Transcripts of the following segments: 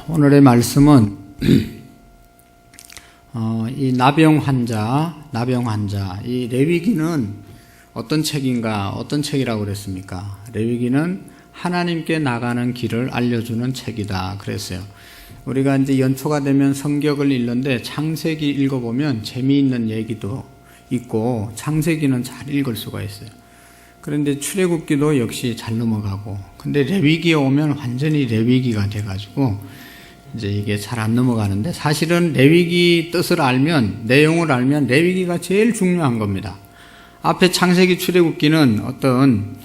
오늘의 말씀은 이 나병 환자, 이 레위기는 어떤 책인가, 어떤 책이라고 그랬습니까? 레위기는 하나님께 나가는 길을 알려주는 책이다 그랬어요. 우리가 이제 연초가 되면 성경을 읽는데 창세기 읽어보면 재미있는 얘기도 있고 창세기는 잘 읽을 수가 있어요. 그런데 출애굽기도 역시 잘 넘어가고, 근데 레위기에 오면 완전히 레위기가 돼가지고 이제 이게 잘 안 넘어가는데, 사실은 레위기 뜻을 알면, 내용을 알면 레위기가 제일 중요한 겁니다. 앞에 창세기, 출애굽기는 어떤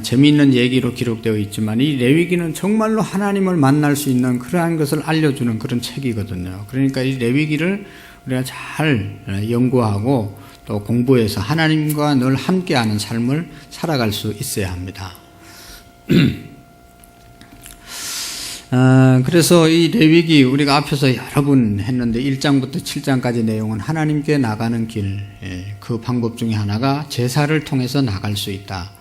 재미있는 얘기로 기록되어 있지만, 이 레위기는 정말로 하나님을 만날 수 있는 그러한 것을 알려주는 그런 책이거든요. 그러니까 이 레위기를 우리가 잘 연구하고 또 공부해서 하나님과 늘 함께하는 삶을 살아갈 수 있어야 합니다. 그래서 이 레위기 우리가 앞에서 여러 번 했는데 1장부터 7장까지 내용은 하나님께 나가는 길, 그 방법 중에 하나가 제사를 통해서 나갈 수 있다.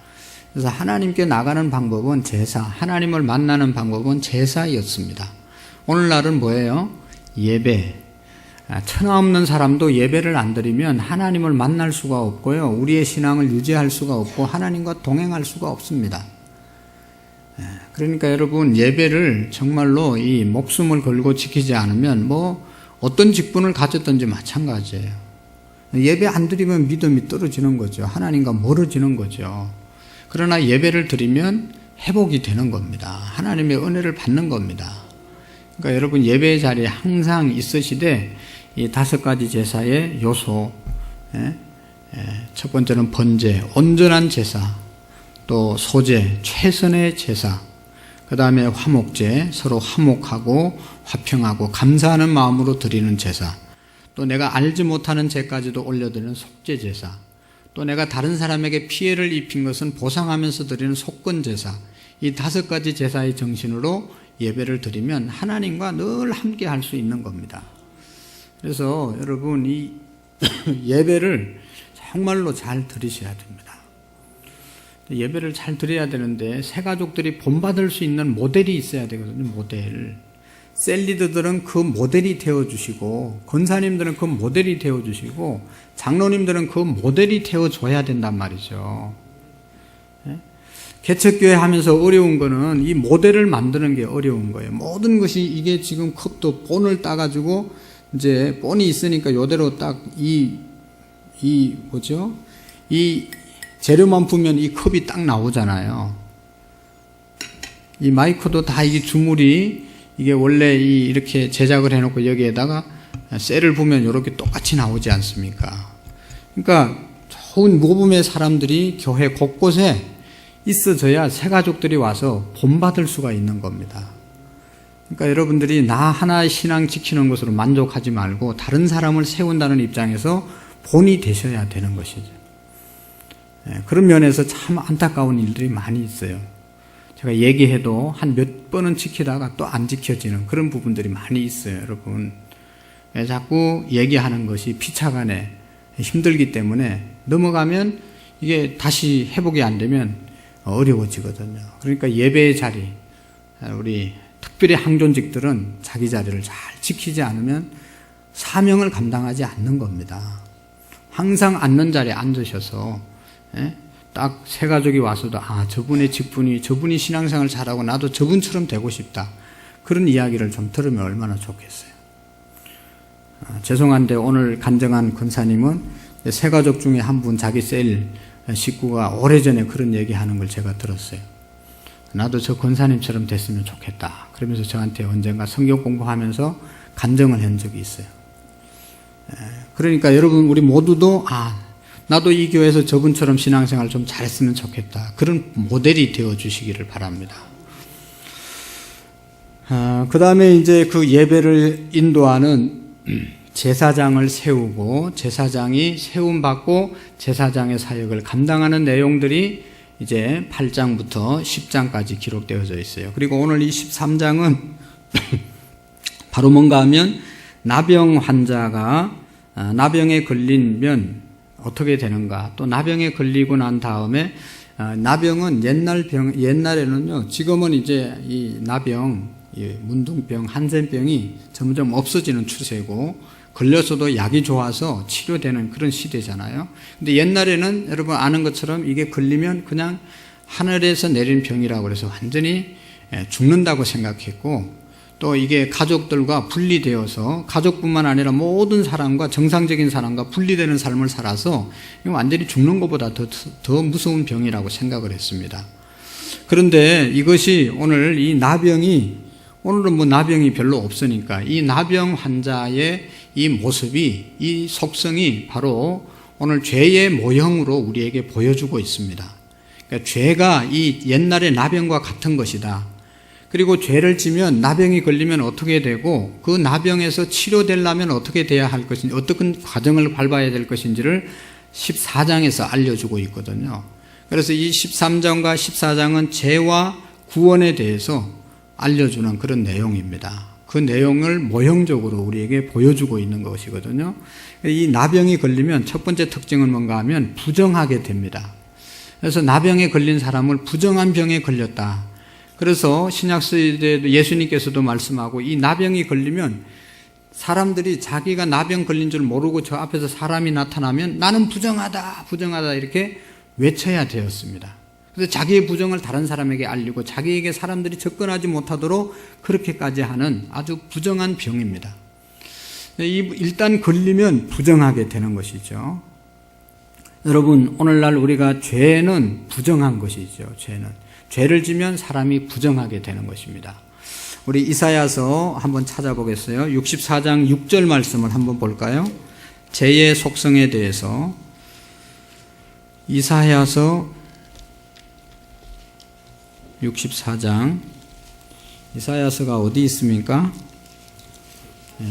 그래서 하나님께 나가는 방법은 제사, 하나님을 만나는 방법은 제사였습니다. 오늘날은 뭐예요? 예배. 천하 없는 사람도 예배를 안 드리면 하나님을 만날 수가 없고요, 우리의 신앙을 유지할 수가 없고 하나님과 동행할 수가 없습니다. 그러니까 여러분, 예배를 정말로 이 목숨을 걸고 지키지 않으면 뭐 어떤 직분을 가졌든지 마찬가지예요. 예배 안 드리면 믿음이 떨어지는 거죠. 하나님과 멀어지는 거죠. 그러나 예배를 드리면 회복이 되는 겁니다. 하나님의 은혜를 받는 겁니다. 그러니까 여러분, 예배의 자리에 항상 있으시되 이 5가지 제사의 요소, 첫 번째는 번제, 온전한 제사, 또 소제, 최선의 제사, 그 다음에 화목제, 서로 화목하고 화평하고 감사하는 마음으로 드리는 제사, 또 내가 알지 못하는 죄까지도 올려드리는 속죄 제사, 또 내가 다른 사람에게 피해를 입힌 것은 보상하면서 드리는 속건 제사, 이 5가지 제사의 정신으로 예배를 드리면 하나님과 늘 함께 할 수 있는 겁니다. 그래서 여러분, 이 예배를 정말로 잘 드리셔야 됩니다. 예배를 잘 드려야 되는데 새 가족들이 본받을 수 있는 모델이 있어야 되거든요. 모델. 셀리드들은 그 모델이 되어주시고, 권사님들은 그 모델이 되어주시고, 장로님들은 그 모델이 되어줘야 된단 말이죠. 개척교회 하면서 어려운 거는 이 모델을 만드는 게 어려운 거예요. 모든 것이, 이게 지금 컵도 본을 따가지고 이제 본이 있으니까 요대로 딱 이 재료만 부으면 이 컵이 딱 나오잖아요. 이 마이크도 다 이게 주물이, 이게 원래 이렇게 제작을 해놓고 여기에다가 셀을 부으면 이렇게 똑같이 나오지 않습니까? 그러니까 좋은 모범의 사람들이 교회 곳곳에 있어져야 새 가족들이 와서 본받을 수가 있는 겁니다. 그러니까 여러분들이 나 하나의 신앙 지키는 것으로 만족하지 말고 다른 사람을 세운다는 입장에서 본이 되셔야 되는 것이죠. 그런 면에서 참 안타까운 일들이 많이 있어요. 제가 얘기해도 한 몇 번은 지키다가 또 안 지켜지는 그런 부분들이 많이 있어요, 여러분. 자꾸 얘기하는 것이 피차간에 힘들기 때문에 넘어가면 이게 다시 회복이 안 되면 어려워지거든요. 그러니까 예배의 자리, 우리 특별히 항존직들은 자기 자리를 잘 지키지 않으면 사명을 감당하지 않는 겁니다. 항상 앉는 자리에 앉으셔서 딱 새 가족이 와서도 저분의 직분이, 저분이 신앙생활 잘하고 나도 저분처럼 되고 싶다, 그런 이야기를 좀 들으면 얼마나 좋겠어요. 죄송한데 오늘 간증한 권사님은 새 가족 중에 한 분, 자기 셀 식구가 오래전에 그런 얘기하는 걸 제가 들었어요. 나도 저 권사님처럼 됐으면 좋겠다, 그러면서 저한테 언젠가 성경 공부하면서 간증을 한 적이 있어요. 그러니까 여러분, 우리 모두도 나도 이 교회에서 저분처럼 신앙생활 좀 잘했으면 좋겠다, 그런 모델이 되어주시기를 바랍니다. 그 다음에 이제 그 예배를 인도하는 제사장을 세우고, 제사장이 세움받고 제사장의 사역을 감당하는 내용들이 이제 8장부터 10장까지 기록되어져 있어요. 그리고 오늘 이 13장은 바로 뭔가 하면 나병 환자가 나병에 걸리면 어떻게 되는가, 또 나병에 걸리고 난 다음에 나병은 옛날에는요, 지금은 이제 이 나병, 이 문둥병, 한센병이 점점 없어지는 추세고 걸려서도 약이 좋아서 치료되는 그런 시대잖아요. 근데 옛날에는 여러분 아는 것처럼 이게 걸리면 그냥 하늘에서 내린 병이라고 그래서 완전히 죽는다고 생각했고 또 이게 가족들과 분리되어서 가족뿐만 아니라 모든 사람과 정상적인 사람과 분리되는 삶을 살아서 완전히 죽는 것보다 더 무서운 병이라고 생각을 했습니다. 그런데 이것이 오늘 이 나병이 오늘은 뭐 나병이 별로 없으니까 이 나병 환자의 이 모습이 이 속성이 바로 오늘 죄의 모형으로 우리에게 보여주고 있습니다. 그러니까 죄가 이 옛날의 나병과 같은 것이다. 그리고 죄를 지면 나병이 걸리면 어떻게 되고 그 나병에서 치료되려면 어떻게 돼야 할 것인지 어떤 과정을 밟아야 될 것인지를 14장에서 알려주고 있거든요. 그래서 이 13장과 14장은 죄와 구원에 대해서 알려주는 그런 내용입니다. 그 내용을 모형적으로 우리에게 보여주고 있는 것이거든요. 이 나병이 걸리면 첫 번째 특징은 뭔가 하면 부정하게 됩니다. 그래서 나병에 걸린 사람을 부정한 병에 걸렸다. 그래서 신약시대에도 예수님께서도 말씀하고 이 나병이 걸리면 사람들이 자기가 나병 걸린 줄 모르고 저 앞에서 사람이 나타나면 나는 부정하다, 부정하다 이렇게 외쳐야 되었습니다. 그래서 자기의 부정을 다른 사람에게 알리고 자기에게 사람들이 접근하지 못하도록 그렇게까지 하는 아주 부정한 병입니다. 일단 걸리면 부정하게 되는 것이죠. 여러분 오늘날 우리가 죄는 부정한 것이죠. 죄를 지면 사람이 부정하게 되는 것입니다. 우리 이사야서 한번 찾아보겠어요. 64장 6절 말씀을 한번 볼까요? 죄의 속성에 대해서 이사야서 64장 이사야서가 어디 있습니까?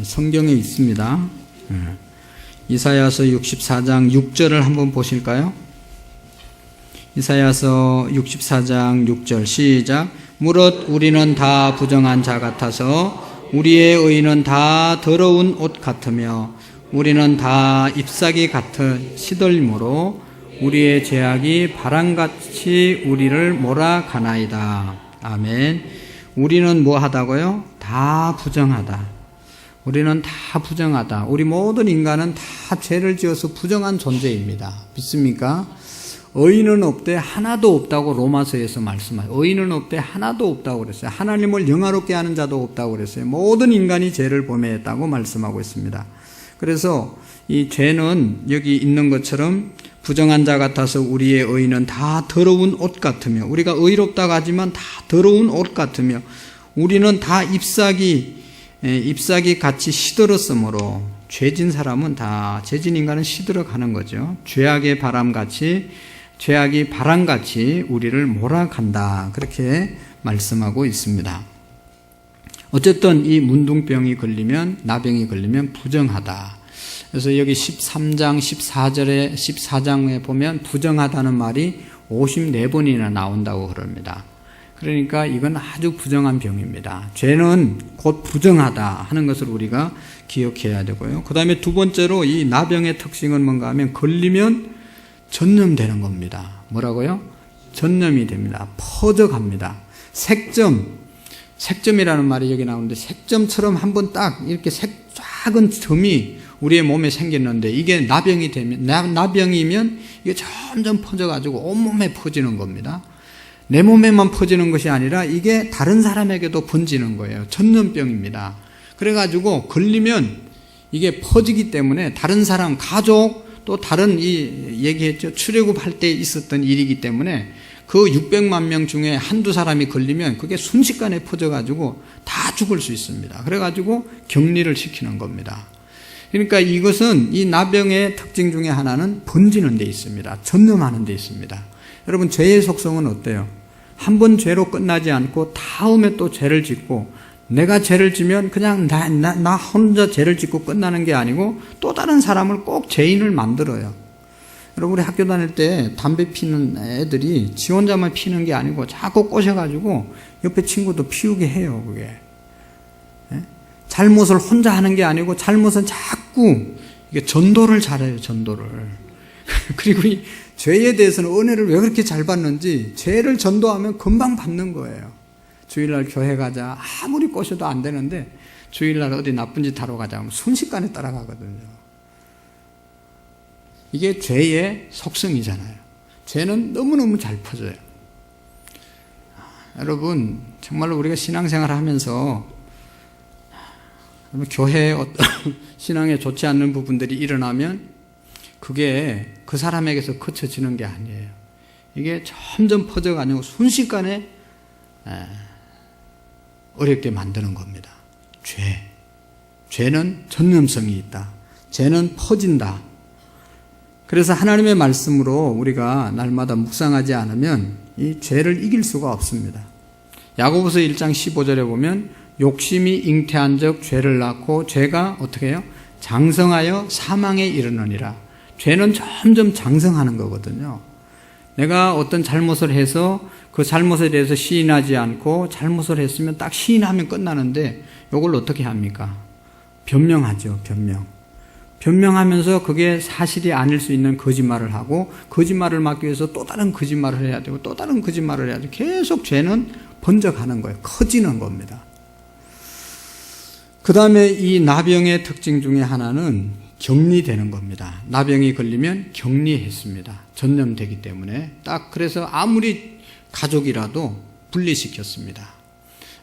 성경에 있습니다. 이사야서 64장 6절을 한번 보실까요? 이사야서 64장 6절 시작. 무릇 우리는 다 부정한 자 같아서 우리의 의는 다 더러운 옷 같으며 우리는 다 잎사귀 같은 시들므로 우리의 죄악이 바람같이 우리를 몰아가나이다. 아멘. 우리는 뭐 하다고요? 다 부정하다. 우리는 다 부정하다. 우리 모든 인간은 다 죄를 지어서 부정한 존재입니다. 믿습니까? 의인은 없되 하나도 없다고 로마서에서 말씀하죠. 의인은 없되 하나도 없다고 그랬어요. 하나님을 영화롭게 하는 자도 없다고 그랬어요. 모든 인간이 죄를 범했다고 말씀하고 있습니다. 그래서 이 죄는 여기 있는 것처럼 부정한 자 같아서 우리의 의는 다 더러운 옷 같으며 우리가 의롭다고 하지만 다 더러운 옷 같으며 우리는 다 잎사귀 같이 시들었으므로 죄진 사람은 다 죄진 인간은 시들어 가는 거죠. 죄악이 바람같이 우리를 몰아간다. 그렇게 말씀하고 있습니다. 어쨌든 이 문둥병이 걸리면 나병이 걸리면 부정하다. 그래서 여기 13장 14절에 14장에 보면 부정하다는 말이 54번이나 나온다고 그럽니다. 그러니까 이건 아주 부정한 병입니다. 죄는 곧 부정하다 하는 것을 우리가 기억해야 되고요. 그 다음에 두 번째로 이 나병의 특징은 뭔가 하면 걸리면 전염되는 겁니다. 뭐라고요? 전염이 됩니다. 퍼져갑니다. 색점이라는 말이 여기 나오는데 색점처럼 한번 딱 이렇게 작은 점이 우리의 몸에 생겼는데 이게 나병이 되면 나병이면 이게 점점 퍼져가지고 온몸에 퍼지는 겁니다. 내 몸에만 퍼지는 것이 아니라 이게 다른 사람에게도 번지는 거예요. 전염병입니다. 그래가지고 걸리면 이게 퍼지기 때문에 다른 사람, 가족 또 다른 얘기했죠. 출애굽할 때 있었던 일이기 때문에 그 600만 명 중에 한두 사람이 걸리면 그게 순식간에 퍼져가지고 다 죽을 수 있습니다. 그래가지고 격리를 시키는 겁니다. 그러니까 이것은 이 나병의 특징 중에 하나는 번지는 데 있습니다. 전염하는 데 있습니다. 여러분 죄의 속성은 어때요? 한 번 죄로 끝나지 않고 다음에 또 죄를 짓고 내가 죄를 지면 그냥 나 혼자 죄를 짓고 끝나는 게 아니고 또 다른 사람을 꼭 죄인을 만들어요. 여러분 우리 학교 다닐 때 담배 피는 애들이 지 혼자만 피는 게 아니고 자꾸 꼬셔가지고 옆에 친구도 피우게 해요. 그게 잘못을 혼자 하는 게 아니고 잘못은 자꾸 이게 전도를 잘해요. 전도를. 그리고 이 죄에 대해서는 은혜를 왜 그렇게 잘 받는지 죄를 전도하면 금방 받는 거예요. 주일날 교회 가자. 아무리 꼬셔도 안 되는데 주일날 어디 나쁜 짓 하러 가자 하면 순식간에 따라가거든요. 이게 죄의 속성이잖아요. 죄는 너무너무 잘 퍼져요. 여러분, 정말로 우리가 신앙생활을 하면서 교회에 어떤 신앙에 좋지 않는 부분들이 일어나면 그게 그 사람에게서 그쳐지는 게 아니에요. 이게 점점 퍼져가지고 순식간에 어렵게 만드는 겁니다. 죄는 전염성이 있다. 죄는 퍼진다. 그래서 하나님의 말씀으로 우리가 날마다 묵상하지 않으면 이 죄를 이길 수가 없습니다. 야고보서 1장 15절에 보면 욕심이 잉태한 적 죄를 낳고 죄가 어떻게 해요? 장성하여 사망에 이르느니라. 죄는 점점 장성하는 거거든요. 내가 어떤 잘못을 해서 그 잘못에 대해서 시인하지 않고 잘못을 했으면 딱 시인하면 끝나는데 이걸 어떻게 합니까? 변명하죠. 변명하면서 그게 사실이 아닐 수 있는 거짓말을 하고 거짓말을 막기 위해서 또 다른 거짓말을 해야 되고 또 다른 거짓말을 해야 되고 계속 죄는 번져가는 거예요. 커지는 겁니다. 그 다음에 이 나병의 특징 중에 하나는 격리되는 겁니다. 나병이 걸리면 격리했습니다. 전염되기 때문에 딱 그래서 아무리 가족이라도 분리시켰습니다.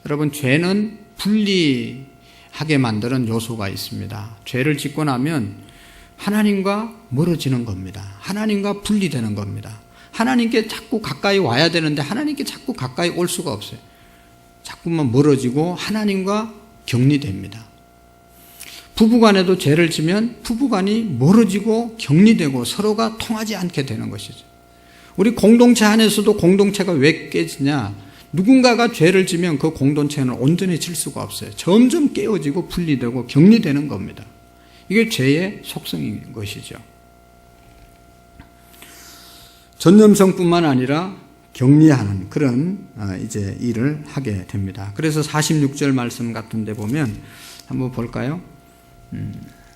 여러분, 죄는 분리하게 만드는 요소가 있습니다. 죄를 짓고 나면 하나님과 멀어지는 겁니다. 하나님과 분리되는 겁니다. 하나님께 자꾸 가까이 와야 되는데 하나님께 자꾸 가까이 올 수가 없어요. 자꾸만 멀어지고 하나님과 격리됩니다. 부부간에도 죄를 지면 부부간이 멀어지고 격리되고 서로가 통하지 않게 되는 것이죠. 우리 공동체 안에서도 공동체가 왜 깨지냐? 누군가가 죄를 지면 그 공동체는 온전해질 수가 없어요. 점점 깨어지고 분리되고 격리되는 겁니다. 이게 죄의 속성인 것이죠. 전염성뿐만 아니라 격리하는 그런 이제 일을 하게 됩니다. 그래서 46절 말씀 같은 데 보면 한번 볼까요?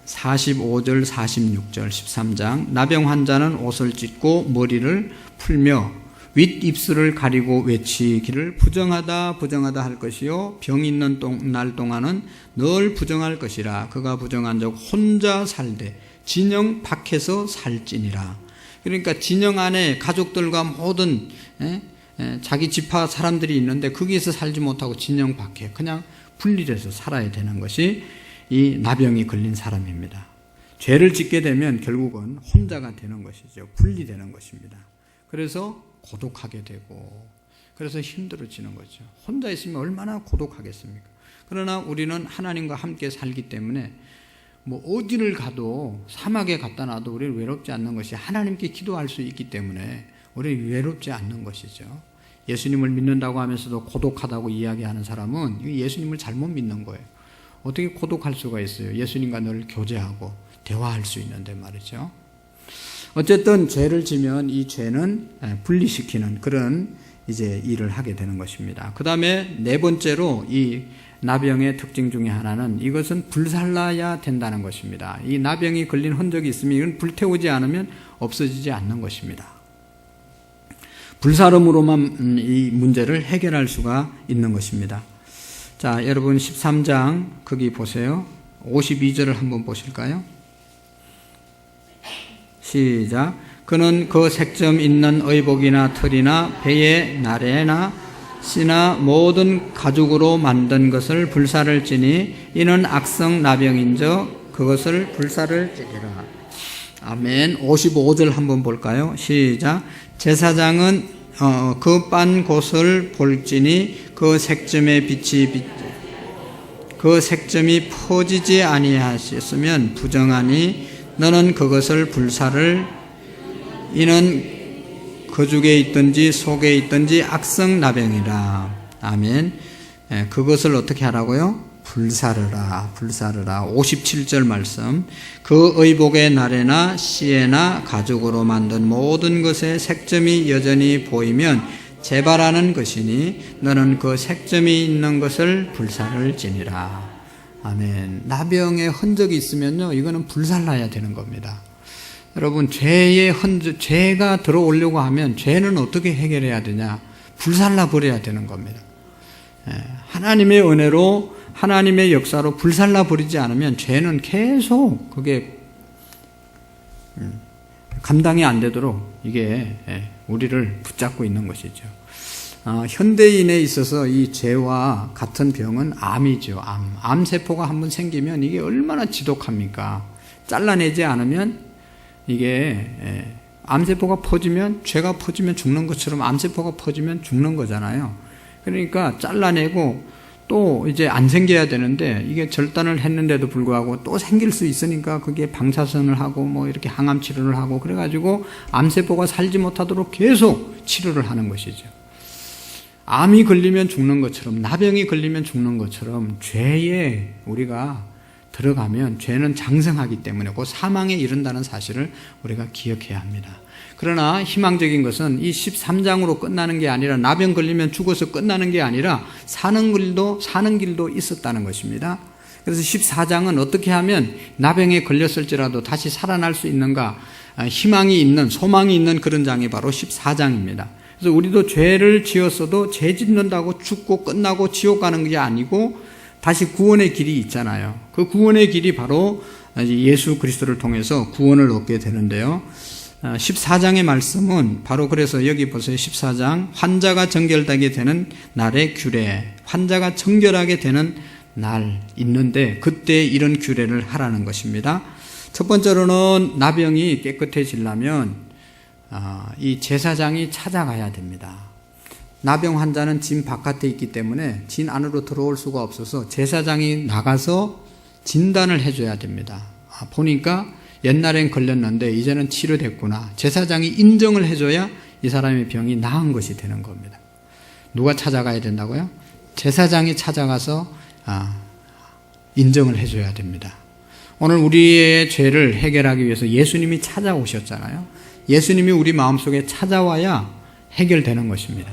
45절, 46절, 13장. 나병 환자는 옷을 찢고 머리를 풀며 윗입술을 가리고 외치기를 부정하다 부정하다 할 것이요 병 있는 날 동안은 늘 부정할 것이라. 그가 부정한 적 혼자 살되 진영 밖에서 살지니라. 그러니까 진영 안에 가족들과 모든 자기 지파 사람들이 있는데 거기에서 살지 못하고 진영 밖에 그냥 분리돼서 살아야 되는 것이 이 나병이 걸린 사람입니다. 죄를 짓게 되면 결국은 혼자가 되는 것이죠. 분리되는 것입니다. 그래서 고독하게 되고 그래서 힘들어지는 거죠. 혼자 있으면 얼마나 고독하겠습니까? 그러나 우리는 하나님과 함께 살기 때문에 뭐 어디를 가도 사막에 갖다 놔도 우리는 외롭지 않는 것이 하나님께 기도할 수 있기 때문에 우리는 외롭지 않는 것이죠. 예수님을 믿는다고 하면서도 고독하다고 이야기하는 사람은 예수님을 잘못 믿는 거예요. 어떻게 고독할 수가 있어요? 예수님과 늘 교제하고 대화할 수 있는데 말이죠. 어쨌든 죄를 지면 이 죄는 분리시키는 그런 이제 일을 하게 되는 것입니다. 그 다음에 네 번째로 이 나병의 특징 중에 하나는 이것은 불살라야 된다는 것입니다. 이 나병이 걸린 흔적이 있으면 이건 불태우지 않으면 없어지지 않는 것입니다. 불사름으로만 이 문제를 해결할 수가 있는 것입니다. 자, 여러분 13장 거기 보세요. 52절을 한번 보실까요? 시작. 그는 그 색점 있는 의복이나 털이나 배의 나래나 씨나 모든 가죽으로 만든 것을 불사를 찌니 이는 악성 나병인저 그것을 불사를 찌리라. 아멘. 55절 한번 볼까요? 시작. 제사장은 그 빤 곳을 볼지니 그 색점의 빛이 그 색점이 퍼지지 아니하셨으면 부정하니 너는 그것을 불사를 이는 거죽에 있든지 속에 있든지 악성 나병이라. 아멘. 그것을 어떻게 하라고요? 불사르라. 57절 말씀. 그 의복의 나래나 씨에나 가죽으로 만든 모든 것에 색점이 여전히 보이면 재발하는 것이니 너는 그 색점이 있는 것을 불사를 지니라. 아멘. 나병의 흔적이 있으면요, 이거는 불살라야 되는 겁니다. 여러분, 죄의 흔적, 죄가 들어오려고 하면 죄는 어떻게 해결해야 되냐? 불살라 버려야 되는 겁니다. 하나님의 은혜로 하나님의 역사로 불살라 버리지 않으면 죄는 계속 그게 감당이 안 되도록 이게 우리를 붙잡고 있는 것이죠. 현대인에 있어서 이 죄와 같은 병은 암이죠. 암세포가 한번 생기면 이게 얼마나 지독합니까? 잘라내지 않으면 이게 암세포가 퍼지면, 죄가 퍼지면 죽는 것처럼 암세포가 퍼지면 죽는 거잖아요. 그러니까 잘라내고 또 이제 안 생겨야 되는데 이게 절단을 했는데도 불구하고 또 생길 수 있으니까 그게 방사선을 하고 뭐 이렇게 항암 치료를 하고 그래가지고 암세포가 살지 못하도록 계속 치료를 하는 것이죠. 암이 걸리면 죽는 것처럼, 나병이 걸리면 죽는 것처럼 죄에 우리가 들어가면 죄는 장성하기 때문에 그 사망에 이른다는 사실을 우리가 기억해야 합니다. 그러나 희망적인 것은 이 13장으로 끝나는 게 아니라 나병 걸리면 죽어서 끝나는 게 아니라 사는 길도 있었다는 것입니다. 그래서 14장은 어떻게 하면 나병에 걸렸을지라도 다시 살아날 수 있는가, 희망이 있는, 소망이 있는 그런 장이 바로 14장입니다. 그래서 우리도 죄를 지었어도 죄 짓는다고 죽고 끝나고 지옥 가는 게 아니고 다시 구원의 길이 있잖아요. 그 구원의 길이 바로 예수 그리스도를 통해서 구원을 얻게 되는데요. 14장의 말씀은 바로 그래서 여기 보세요. 14장 환자가 정결되게 되는 날의 규례, 환자가 정결하게 되는 날 있는데 그때 이런 규례를 하라는 것입니다. 첫 번째로는 나병이 깨끗해지려면 이 제사장이 찾아가야 됩니다. 나병 환자는 진 바깥에 있기 때문에 진 안으로 들어올 수가 없어서 제사장이 나가서 진단을 해줘야 됩니다. 보니까 옛날엔 걸렸는데 이제는 치료됐구나. 제사장이 인정을 해줘야 이 사람의 병이 나은 것이 되는 겁니다. 누가 찾아가야 된다고요? 제사장이 찾아가서 인정을 해줘야 됩니다. 오늘 우리의 죄를 해결하기 위해서 예수님이 찾아오셨잖아요. 예수님이 우리 마음속에 찾아와야 해결되는 것입니다.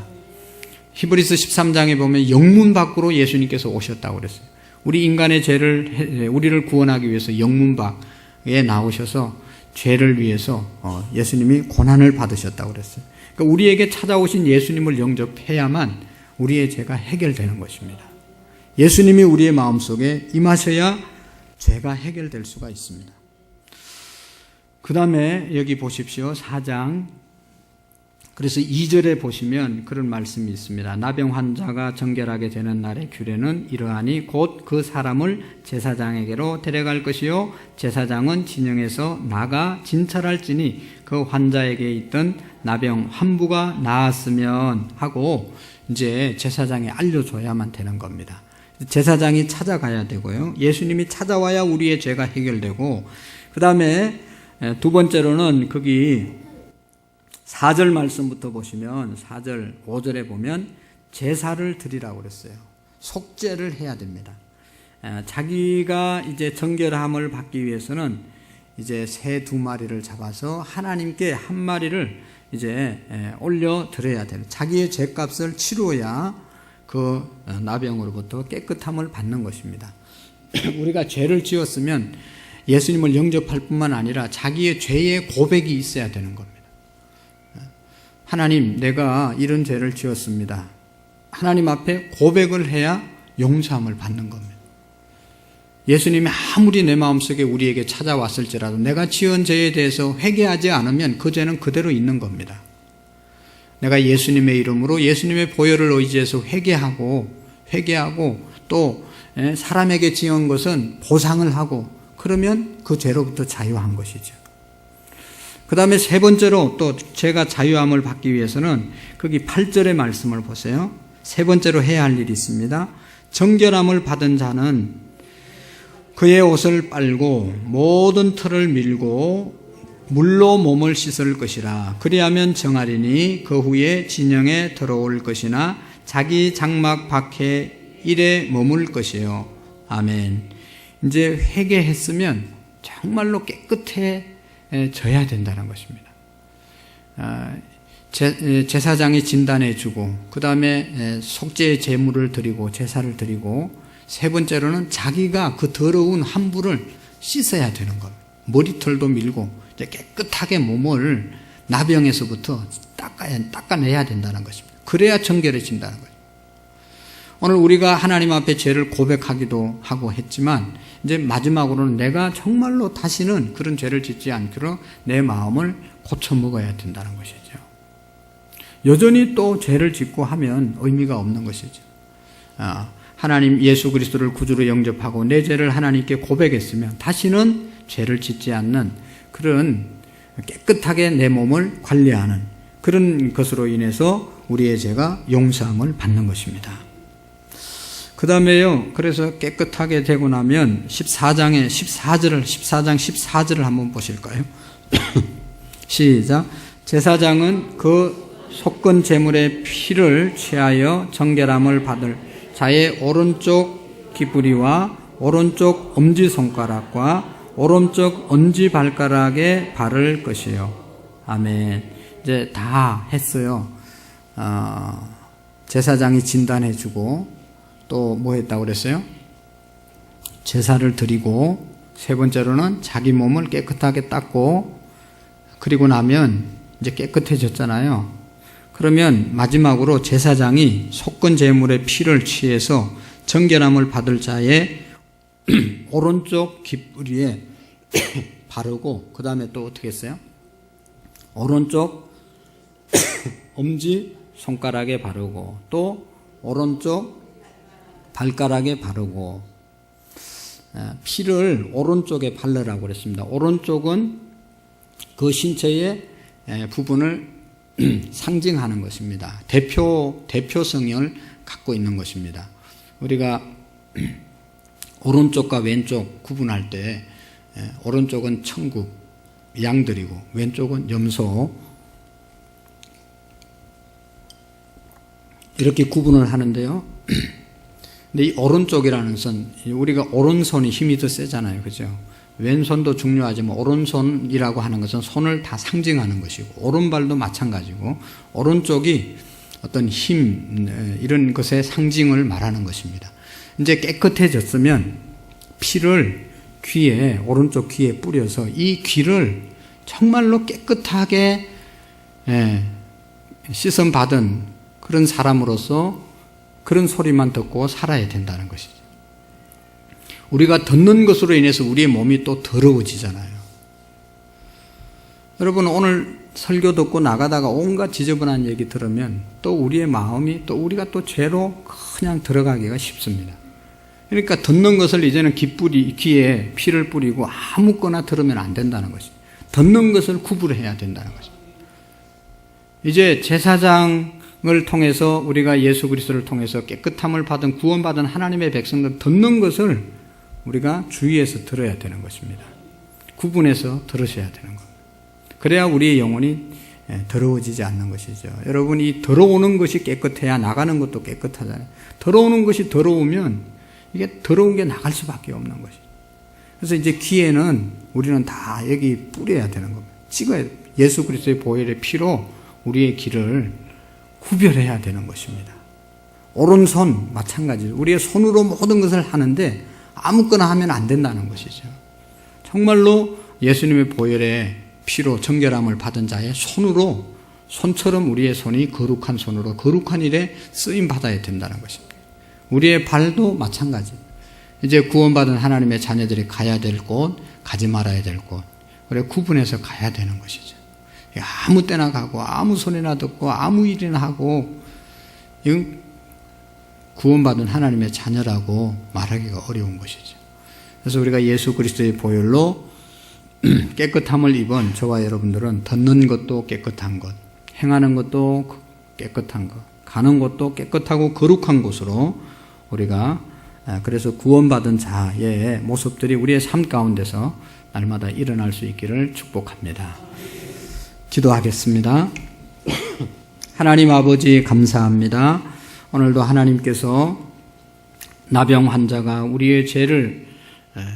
히브리서 13장에 보면 영문 밖으로 예수님께서 오셨다고 그랬어요. 우리 인간의 죄를, 우리를 구원하기 위해서 영문 밖에 나오셔서 죄를 위해서 예수님이 고난을 받으셨다고 그랬어요. 그러니까 우리에게 찾아오신 예수님을 영접해야만 우리의 죄가 해결되는 것입니다. 예수님이 우리의 마음속에 임하셔야 죄가 해결될 수가 있습니다. 그 다음에 여기 보십시오. 4장. 그래서 2절에 보시면 그런 말씀이 있습니다. 나병 환자가 정결하게 되는 날의 규례는 이러하니 곧 그 사람을 제사장에게로 데려갈 것이요 제사장은 진영에서 나가 진찰할지니 그 환자에게 있던 나병 환부가 나았으면 하고 이제 제사장에 알려줘야만 되는 겁니다. 제사장이 찾아가야 되고요. 예수님이 찾아와야 우리의 죄가 해결되고 그 다음에 두 번째로는 거기 4절 말씀부터 보시면 4절 5절에 보면 제사를 드리라고 그랬어요. 속죄를 해야 됩니다. 자기가 이제 정결함을 받기 위해서는 이제 새 2마리를 잡아서 하나님께 1마리를 이제 올려 드려야 돼요. 자기의 죄값을 치루어야 그 나병으로부터 깨끗함을 받는 것입니다. 우리가 죄를 지었으면 예수님을 영접할 뿐만 아니라 자기의 죄의 고백이 있어야 되는 겁니다. 하나님, 내가 이런 죄를 지었습니다. 하나님 앞에 고백을 해야 용서함을 받는 겁니다. 예수님이 아무리 내 마음속에 우리에게 찾아왔을지라도 내가 지은 죄에 대해서 회개하지 않으면 그 죄는 그대로 있는 겁니다. 내가 예수님의 이름으로 예수님의 보혈을 의지해서 회개하고 또 사람에게 지은 것은 보상을 하고 그러면 그 죄로부터 자유한 것이죠. 그 다음에 세 번째로 또 죄가 자유함을 받기 위해서는 거기 8절의 말씀을 보세요. 세 번째로 해야 할 일이 있습니다. 정결함을 받은 자는 그의 옷을 빨고 모든 털을 밀고 물로 몸을 씻을 것이라. 그리하면 정하리니 그 후에 진영에 들어올 것이나 자기 장막 밖에 일에 머물 것이요. 아멘. 이제 회개했으면 정말로 깨끗해져야 된다는 것입니다. 제사장이 진단해주고 그 다음에 속죄의 제물을 드리고 제사를 드리고 세 번째로는 자기가 그 더러운 함부를 씻어야 되는 겁니다. 머리털도 밀고 이제 깨끗하게 몸을 나병에서부터 닦아내야 된다는 것입니다. 그래야 정결해진다는 거죠. 오늘 우리가 하나님 앞에 죄를 고백하기도 하고 했지만 이제 마지막으로는 내가 정말로 다시는 그런 죄를 짓지 않기로 내 마음을 고쳐 먹어야 된다는 것이죠. 여전히 또 죄를 짓고 하면 의미가 없는 것이죠. 하나님 예수 그리스도를 구주로 영접하고 내 죄를 하나님께 고백했으면 다시는 죄를 짓지 않는 그런 깨끗하게 내 몸을 관리하는 그런 것으로 인해서 우리의 죄가 용서함을 받는 것입니다. 그 다음에요, 그래서 깨끗하게 되고 나면 14장 14절을 한번 보실까요? 시작. 제사장은 그 속건 제물의 피를 취하여 정결함을 받을 자의 오른쪽 귀뿌리와 오른쪽 엄지손가락과 오른쪽 엄지발가락에 바를 것이요. 아멘. 이제 다 했어요. 제사장이 진단해주고 또 뭐 했다고 그랬어요? 제사를 드리고 세 번째로는 자기 몸을 깨끗하게 닦고 그리고 나면 이제 깨끗해졌잖아요. 그러면 마지막으로 제사장이 속건 제물의 피를 취해서 정결함을 받을 자의 오른쪽 귀뿌리에 바르고 그 다음에 또 어떻게 했어요? 오른쪽 엄지 손가락에 바르고 또 오른쪽 발가락에 바르고 피를 오른쪽에 바르라고 그랬습니다. 오른쪽은 그 신체의 부분을 상징하는 것입니다. 대표성을 갖고 있는 것입니다. 우리가 오른쪽과 왼쪽 구분할 때 오른쪽은 천국, 양들이고 왼쪽은 염소 이렇게 구분을 하는데요. 근데 이 오른쪽이라는 선, 우리가 오른손이 힘이 더 세잖아요. 그죠? 왼손도 중요하지만 오른손이라고 하는 것은 손을 다 상징하는 것이고 오른발도 마찬가지고 오른쪽이 어떤 힘 이런 것의 상징을 말하는 것입니다. 이제 깨끗해졌으면 피를 귀에 오른쪽 귀에 뿌려서 이 귀를 정말로 깨끗하게 씻음 받은 그런 사람으로서 그런 소리만 듣고 살아야 된다는 것이죠. 우리가 듣는 것으로 인해서 우리의 몸이 또 더러워지잖아요. 여러분 오늘 설교 듣고 나가다가 온갖 지저분한 얘기 들으면 또 우리의 마음이 또 우리가 또 죄로 그냥 들어가기가 쉽습니다. 그러니까 듣는 것을 이제는 귀에 피를 뿌리고 아무거나 들으면 안 된다는 것이죠. 듣는 것을 구분해야 된다는 것입니다. 이제 제사장을 통해서 우리가 예수 그리스도를 통해서 깨끗함을 받은 구원받은 하나님의 백성들 듣는 것을 우리가 주의해서 들어야 되는 것입니다. 구분해서 들으셔야 되는 겁니다. 그래야 우리의 영혼이 더러워지지 않는 것이죠. 여러분 이 들어오는 것이 깨끗해야 나가는 것도 깨끗하잖아요. 들어오는 것이 더러우면 이게 더러운 게 나갈 수밖에 없는 것이죠. 그래서 이제 귀에는 우리는 다 여기 뿌려야 되는 겁니다. 찍어야 돼요. 예수 그리스도의 보혈의 피로 우리의 귀를 구별해야 되는 것입니다. 오른손 마찬가지로 우리의 손으로 모든 것을 하는데 아무거나 하면 안 된다는 것이죠. 정말로 예수님의 보혈의 피로 정결함을 받은 자의 손으로 손처럼 우리의 손이 거룩한 손으로 거룩한 일에 쓰임 받아야 된다는 것입니다. 우리의 발도 마찬가지. 이제 구원받은 하나님의 자녀들이 가야 될 곳, 가지 말아야 될 곳, 그래 구분해서 가야 되는 것이죠. 아무 때나 가고 아무 소리나 듣고 아무 일이나 하고 이건 구원받은 하나님의 자녀라고 말하기가 어려운 것이죠. 그래서 우리가 예수 그리스도의 보혈로 깨끗함을 입은 저와 여러분들은 듣는 것도 깨끗한 것, 행하는 것도 깨끗한 것, 가는 것도 깨끗하고 거룩한 곳으로 우리가 그래서 구원받은 자의 모습들이 우리의 삶 가운데서 날마다 일어날 수 있기를 축복합니다. 기도하겠습니다. 하나님 아버지 감사합니다. 오늘도 하나님께서 나병 환자가 우리의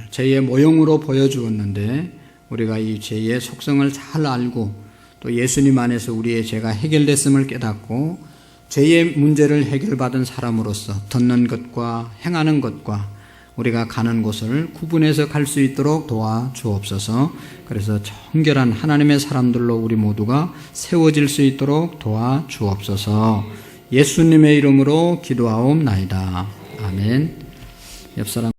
죄의 모형으로 보여주었는데 우리가 이 죄의 속성을 잘 알고 또 예수님 안에서 우리의 죄가 해결됐음을 깨닫고 죄의 문제를 해결받은 사람으로서 듣는 것과 행하는 것과 우리가 가는 곳을 구분해서 갈 수 있도록 도와주옵소서. 그래서 정결한 하나님의 사람들로 우리 모두가 세워질 수 있도록 도와주옵소서. 예수님의 이름으로 기도하옵나이다. 아멘. 옆사람